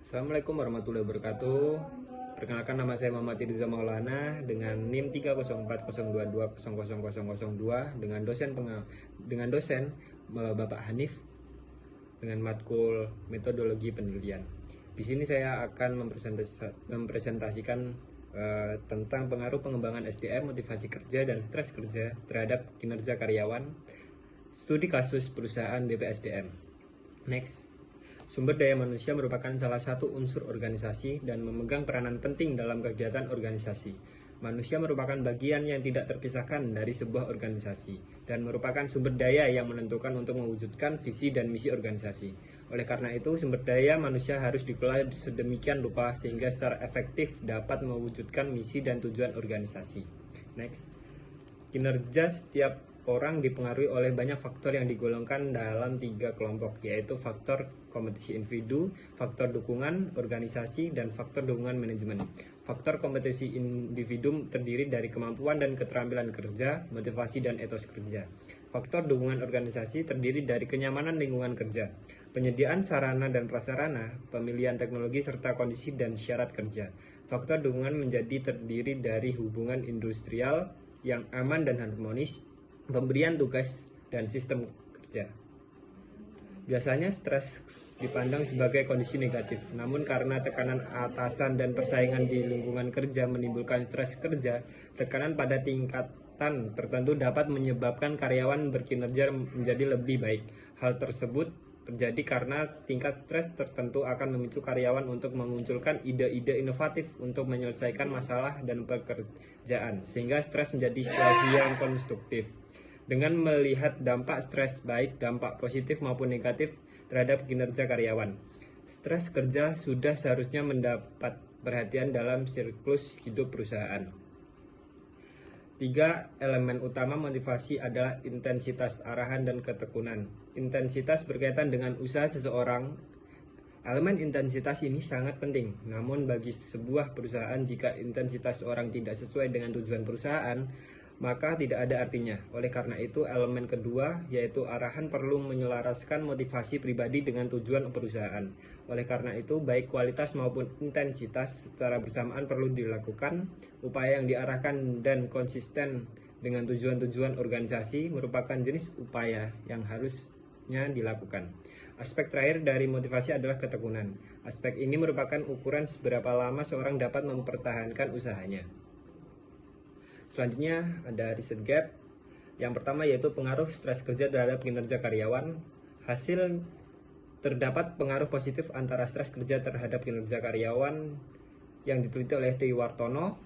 Assalamualaikum warahmatullahi wabarakatuh. Perkenalkan, nama saya Muhammad Iriza Maulana dengan NIM 30402200002 dengan dosen Bapak Hanif dengan matkul metodologi penelitian. Di sini saya akan mempresentasikan tentang pengaruh pengembangan SDM, motivasi kerja, dan stres kerja terhadap kinerja karyawan, studi kasus perusahaan BPSDM. Next. Sumber daya manusia merupakan salah satu unsur organisasi dan memegang peranan penting dalam kegiatan organisasi. Manusia merupakan bagian yang tidak terpisahkan dari sebuah organisasi dan merupakan sumber daya yang menentukan untuk mewujudkan visi dan misi organisasi. Oleh karena itu, sumber daya manusia harus dikelola sedemikian rupa sehingga secara efektif dapat mewujudkan misi dan tujuan organisasi. Next. Kinerja setiap orang dipengaruhi oleh banyak faktor yang digolongkan dalam 3 kelompok, yaitu faktor kompetisi individu, faktor dukungan organisasi, dan faktor dukungan manajemen. Faktor kompetisi individu terdiri dari kemampuan dan keterampilan kerja, motivasi, dan etos kerja. Faktor dukungan organisasi terdiri dari kenyamanan lingkungan kerja, penyediaan sarana dan prasarana, pemilihan teknologi, serta kondisi dan syarat kerja. Faktor dukungan menjadi terdiri dari hubungan industrial yang aman dan harmonis, pemberian tugas, dan sistem kerja. Biasanya stres dipandang sebagai kondisi negatif, namun karena tekanan atasan dan persaingan di lingkungan kerja menimbulkan stres kerja, tekanan pada tingkatan tertentu dapat menyebabkan karyawan berkinerja menjadi lebih baik. Hal tersebut terjadi karena tingkat stres tertentu akan memicu karyawan untuk memunculkan ide-ide inovatif untuk menyelesaikan masalah dan pekerjaan, sehingga stres menjadi situasi yang konstruktif. Dengan melihat dampak stres, baik dampak positif maupun negatif terhadap kinerja karyawan, stres kerja sudah seharusnya mendapat perhatian dalam siklus hidup perusahaan. 3 elemen utama motivasi adalah intensitas, arahan, dan ketekunan. Intensitas berkaitan dengan usaha seseorang. Elemen intensitas ini sangat penting, namun bagi sebuah perusahaan jika intensitas orang tidak sesuai dengan tujuan perusahaan, maka tidak ada artinya. Oleh karena itu, elemen kedua, yaitu arahan, perlu menyelaraskan motivasi pribadi dengan tujuan perusahaan. Oleh karena itu, baik kualitas maupun intensitas secara bersamaan perlu dilakukan. Upaya yang diarahkan dan konsisten dengan tujuan-tujuan organisasi merupakan jenis upaya yang harusnya dilakukan. Aspek terakhir dari motivasi adalah ketekunan. Aspek ini merupakan ukuran seberapa lama seorang dapat mempertahankan usahanya. Selanjutnya ada riset gap. Yang pertama yaitu pengaruh stres kerja terhadap kinerja karyawan. Hasil terdapat pengaruh positif antara stres kerja terhadap kinerja karyawan yang diteliti oleh Triwartono.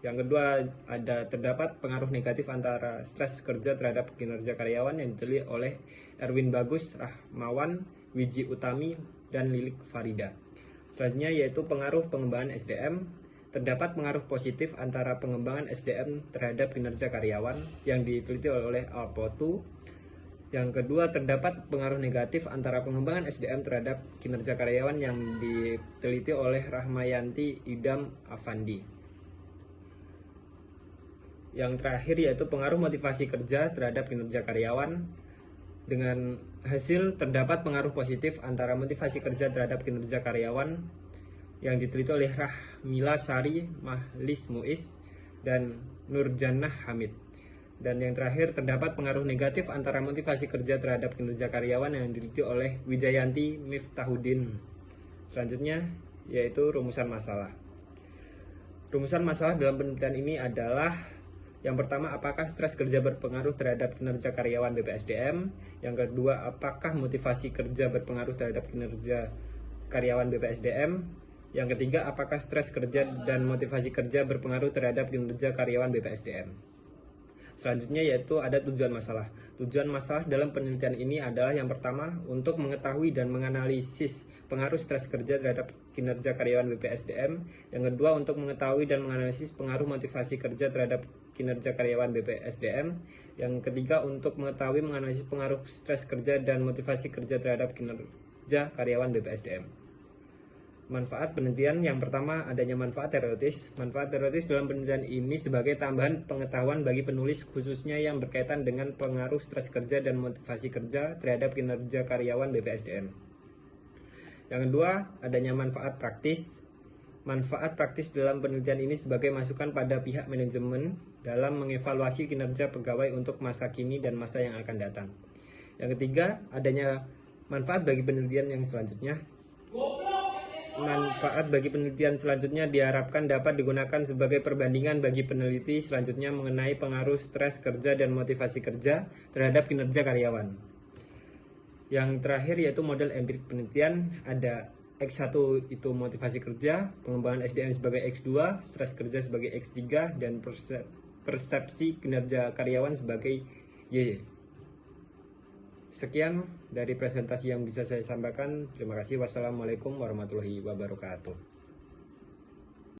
Yang kedua ada terdapat pengaruh negatif antara stres kerja terhadap kinerja karyawan yang diteliti oleh Erwin Bagus, Rahmawan, Wiji Utami, dan Lilik Farida. Selanjutnya yaitu pengaruh pengembangan SDM. Terdapat pengaruh positif antara pengembangan SDM terhadap kinerja karyawan yang diteliti oleh Alpotu. Yang kedua, terdapat pengaruh negatif antara pengembangan SDM terhadap kinerja karyawan yang diteliti oleh Rahmayanti Idam Afandi. Yang terakhir yaitu pengaruh motivasi kerja terhadap kinerja karyawan. Dengan hasil terdapat pengaruh positif antara motivasi kerja terhadap kinerja karyawan yang diteliti oleh Rahmila Sari, Mahlis Muiz, dan Nurjannah Hamid. Dan yang terakhir terdapat pengaruh negatif antara motivasi kerja terhadap kinerja karyawan yang diteliti oleh Wijayanti Miftahudin. Selanjutnya yaitu rumusan masalah. Rumusan masalah dalam penelitian ini adalah: yang pertama, apakah stres kerja berpengaruh terhadap kinerja karyawan BPSDM? Yang kedua, apakah motivasi kerja berpengaruh terhadap kinerja karyawan BPSDM? Yang ketiga, apakah stres kerja dan motivasi kerja berpengaruh terhadap kinerja karyawan BPSDM? Selanjutnya yaitu ada tujuan masalah. Tujuan masalah dalam penelitian ini adalah yang pertama, untuk mengetahui dan menganalisis pengaruh stres kerja terhadap kinerja karyawan BPSDM. Yang kedua, untuk mengetahui dan menganalisis pengaruh motivasi kerja terhadap kinerja karyawan BPSDM. Yang ketiga, untuk mengetahui menganalisis pengaruh stres kerja dan motivasi kerja terhadap kinerja karyawan BPSDM. Manfaat penelitian: yang pertama, adanya manfaat teoritis. Manfaat teoritis dalam penelitian ini sebagai tambahan pengetahuan bagi penulis, khususnya yang berkaitan dengan pengaruh stres kerja dan motivasi kerja terhadap kinerja karyawan BPSDM. Yang kedua, adanya manfaat praktis. Manfaat praktis dalam penelitian ini sebagai masukan pada pihak manajemen dalam mengevaluasi kinerja pegawai untuk masa kini dan masa yang akan datang. Yang ketiga, adanya manfaat bagi penelitian yang selanjutnya. Manfaat bagi penelitian selanjutnya diharapkan dapat digunakan sebagai perbandingan bagi peneliti selanjutnya mengenai pengaruh stres kerja dan motivasi kerja terhadap kinerja karyawan. Yang terakhir yaitu model empirik penelitian, ada X1 itu motivasi kerja, pengembangan SDM sebagai X2, stres kerja sebagai X3, dan persepsi kinerja karyawan sebagai Y. Sekian dari presentasi yang bisa saya sampaikan. Terima kasih. Wassalamualaikum warahmatullahi wabarakatuh.